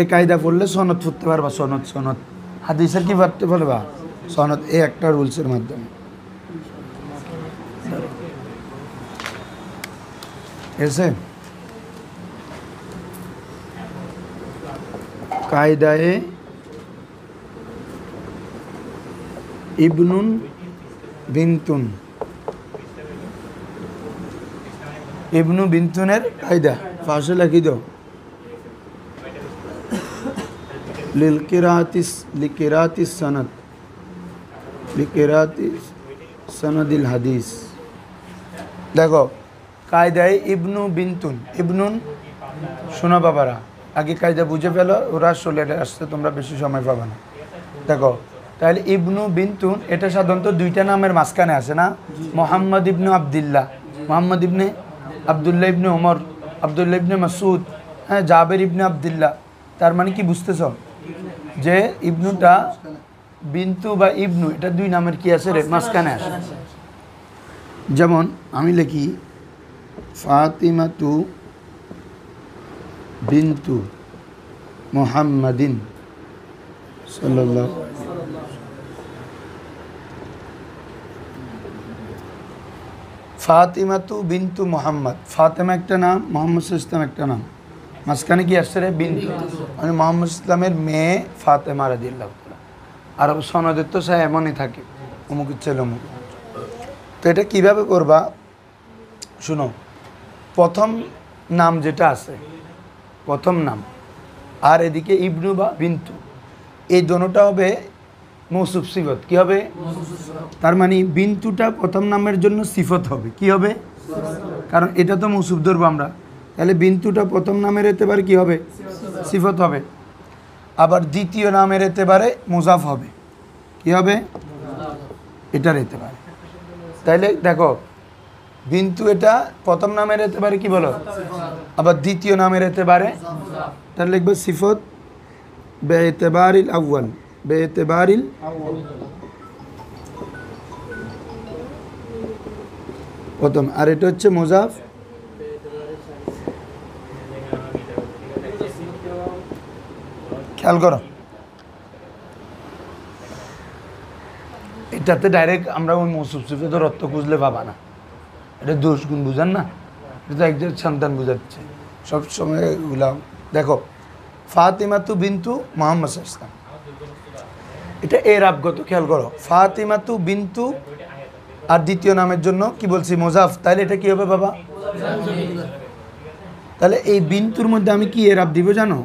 এই কায়দা পড়লে সনদ ফুটতে পারবা, সনদ সনদ হাদিসের কি পারতে পারবা, সনদ, এই একটা রুলসের মাধ্যমে। এসে কায়দায়ে ইবনুন বিনতুন, ইবনু বিনতুনের কায়দা পাশে লিখি দাও। লিকিরাতিস সনদ, লিকিরাতিস সনদিল হাদিস। দেখো কায়দায় ইবনু বিনতুন, ইবনুন, শোনো বাবারা আগে কায়দা বুঝে ফেলো, ওরা চলে আসছে তোমরা বেশি সময় পাবে না। দেখো তাহলে ইবনু বিনতুন এটা সাধারণত দুইটা নামের মাঝখানে আসে না, মোহাম্মদ ইবনু আবদুল্লাহ, মোহাম্মদ ইবনে আবদুল্লাহ ইবনে ওমর, আবদুল্লাহ ইবনে মাসুদ, হ্যাঁ জাবের ইবনে আবদুল্লাহ। তার মানে কি বুঝতেছ যে ইবনুটা বিন্তু বা ইবনু এটা দুই নামের কি আছে রে মাঝখানে আসে। যেমন আমি লিখি ফাতিমাতু বিন্তু মুহাম্মাদিন সাল্লাল্লাহু, ফাতিমাতু বিন্তু মোহাম্মদ, ফাতেমা একটা নাম, মোহাম্মদ ইসলাম একটা নাম, মাঝখানে কি আসছে রে বিন্তু, মানে মোহাম্মদ ইসলামের মেয়ে ফাতেমা রাদিয়াল্লাহু তাআলা। আর সনদের তো সে এমনই থাকে, অমুক ছেলে অমুক। তো এটা কীভাবে করবা শুনো, প্রথম নাম যেটা আছে, প্রথম নাম আর এদিকে ইবনু বা বিন্তু, এই দোনোটা হবে মৌসুফ সিফত। কি হবে? তার মানে বিন্তুটা প্রথম নামের জন্য সিফত হবে। কি হবে? কারণ এটা তো মৌসুফ ধরবো আমরা, তাহলে বিন্তুটা প্রথম নামের এতেবারে কি হবে? সিফত হবে। আবার দ্বিতীয় নামের এতেবারে মুজাফ হবে। কি হবে? এটার এতেবারে। তাইলে দেখো বিন্তু এটা প্রথম নামের এতেবারে কি বলো, আবার দ্বিতীয় নামের এতেবারে, তাহলে লিখবে সিফত বেএতেবারিল আউয়াল, বেএতেবারিল প্রথম, আর এটা হচ্ছে মুজাফ খেয়াল করো, এটাতে ডাইরেক্ট আমরা ওই মৌসুফ সিফাতের অর্থ খুঁজলে পাবা না, এটা দোষ গুণ বুঝান না, এটা তো একজন সন্তান বুঝাচ্ছে সবসময় গুলাম। দেখো ফাতিমাতু বিন্তু মুহাম্মদ ইসলাম, এটা এরাবগত, খেয়াল করো ফাতিমাতু বিন্তু আর দ্বিতীয় নামের জন্য কি বলছি মুজাফ, তাহলে এটা কি হবে বাবা? তাহলে এই বিন্তুর মধ্যে আমি কি এরাব দিব জানো?